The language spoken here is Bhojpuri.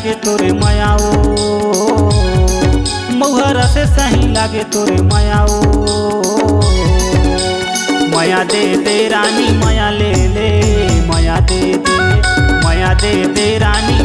लागे तोरे मायाओ, मौहरा से सही लागे तोरे मायाओ। माया दे दे रानी माया ले ले, माया दे दे, माया दे दे रानी